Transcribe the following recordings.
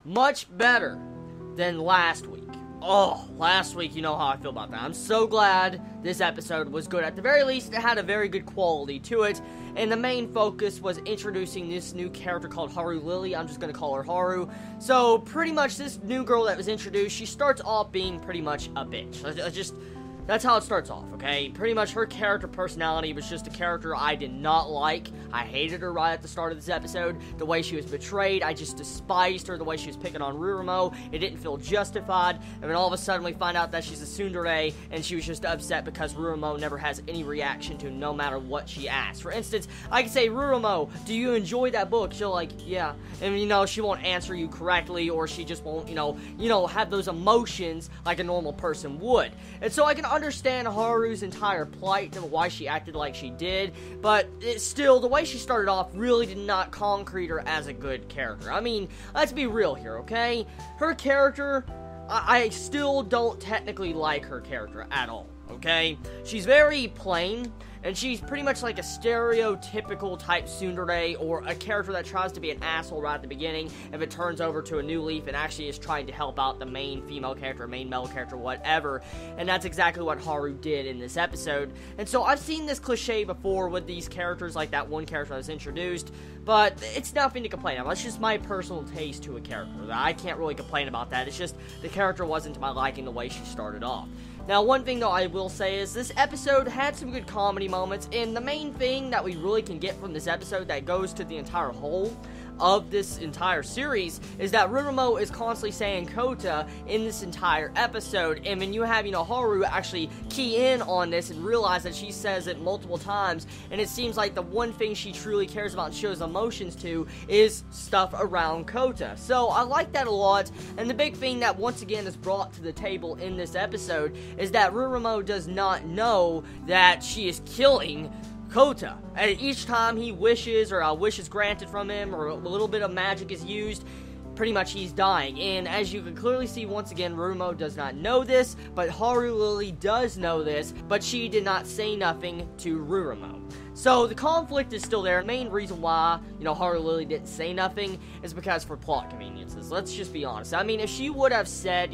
much better than last week. Oh, last week, you know how I feel about that. I'm so glad this episode was good. At the very least, it had a very good quality to it, and the main focus was introducing this new character called Harulily. I'm just going to call her Haru. So, pretty much, this new girl that was introduced, she starts off being pretty much a bitch. That's how it starts off, okay? Pretty much her character personality was just a character I did not like. I hated her right at the start of this episode. The way she was betrayed, I just despised her. The way she was picking on Rurumo, it didn't feel justified. And then all of a sudden we find out that she's a tsundere, and she was just upset because Rurumo never has any reaction to no matter what she asks. For instance, I could say, Rurumo, do you enjoy that book? She'll like, yeah. And, she won't answer you correctly, or she just won't, have those emotions like a normal person would. And so I can understand Haru's entire plight and why she acted like she did, but still, the way she started off really did not concrete her as a good character. I mean, let's be real here, okay? Her character, I still don't technically like her character at all, okay? She's very plain, and she's pretty much like a stereotypical type tsundere, or a character that tries to be an asshole right at the beginning, if it turns over to a new leaf and actually is trying to help out the main female character, main male character, whatever. And that's exactly what Haru did in this episode. And so I've seen this cliche before with these characters, like that one character that was introduced, but it's nothing to complain about. It's just my personal taste to a character. I can't really complain about that. It's just the character wasn't to my liking the way she started off. Now, one thing, though, I will say is this episode had some good comedy moments, and the main thing that we really can get from this episode that goes to the entire whole of this entire series is that Rurumo is constantly saying Kota in this entire episode, and when you have, Haru actually key in on this and realize that she says it multiple times, and it seems like the one thing she truly cares about and shows emotions to is stuff around Kota. So I like that a lot, and the big thing that once again is brought to the table in this episode is that Rurumo does not know that she is killing Kota. And each time he wishes, or a wish is granted from him, or a little bit of magic is used, pretty much he's dying. And as you can clearly see, once again, Rurumo does not know this, but Harulily does know this, but she did not say nothing to Rurumo. So the conflict is still there. The main reason why, Harulily didn't say nothing is because for plot conveniences. Let's just be honest. I mean, if she would have said,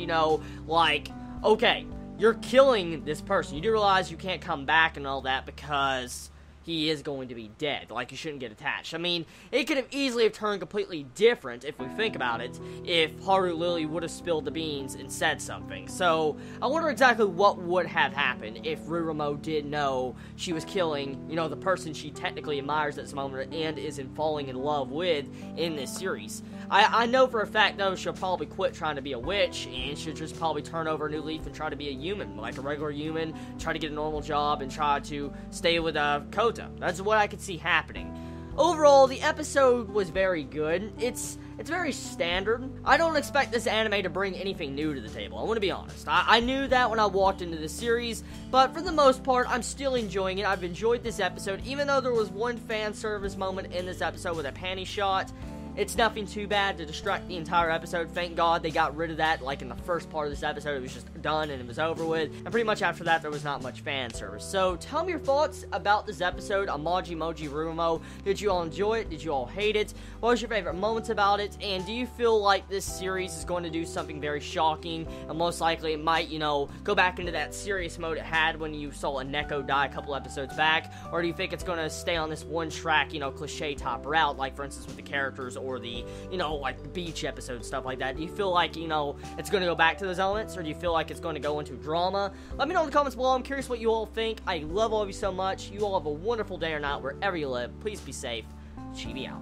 okay, you're killing this person. You do realize you can't come back and all that because he is going to be dead. Like, you shouldn't get attached. I mean, it could have easily have turned completely different, if we think about it, if Harulily would have spilled the beans and said something. So, I wonder exactly what would have happened if Rurumo did know she was killing, the person she technically admires at this moment and is falling in love with in this series. I know for a fact, though, she'll probably quit trying to be a witch, and she'll just probably turn over a new leaf and try to be a human, like a regular human, try to get a normal job, and try to stay with Kota. That's what I could see happening. Overall, the episode was very good. It's very standard. I don't expect this anime to bring anything new to the table. I want to be honest. I knew that when I walked into the series, but for the most part, I'm still enjoying it. I've enjoyed this episode, even though there was one fan service moment in this episode with a panty shot. It's nothing too bad to distract the entire episode. Thank God they got rid of that, like in the first part of this episode. It was just done and it was over with. And pretty much after that, there was not much fan service. So tell me your thoughts about this episode on Majimoji Rurumo. Did you all enjoy it? Did you all hate it? What was your favorite moments about it? And do you feel like this series is going to do something very shocking? And most likely it might, go back into that serious mode it had when you saw a Neko die a couple episodes back? Or do you think it's going to stay on this one track, cliche top route, like for instance with the characters or the, like the beach episode, stuff like that? Do you feel like, it's going to go back to those elements, or do you feel like it's going to go into drama? Let me know in the comments below. I'm curious what you all think. I love all of you so much. You all have a wonderful day or night wherever you live. Please be safe. Chibi out.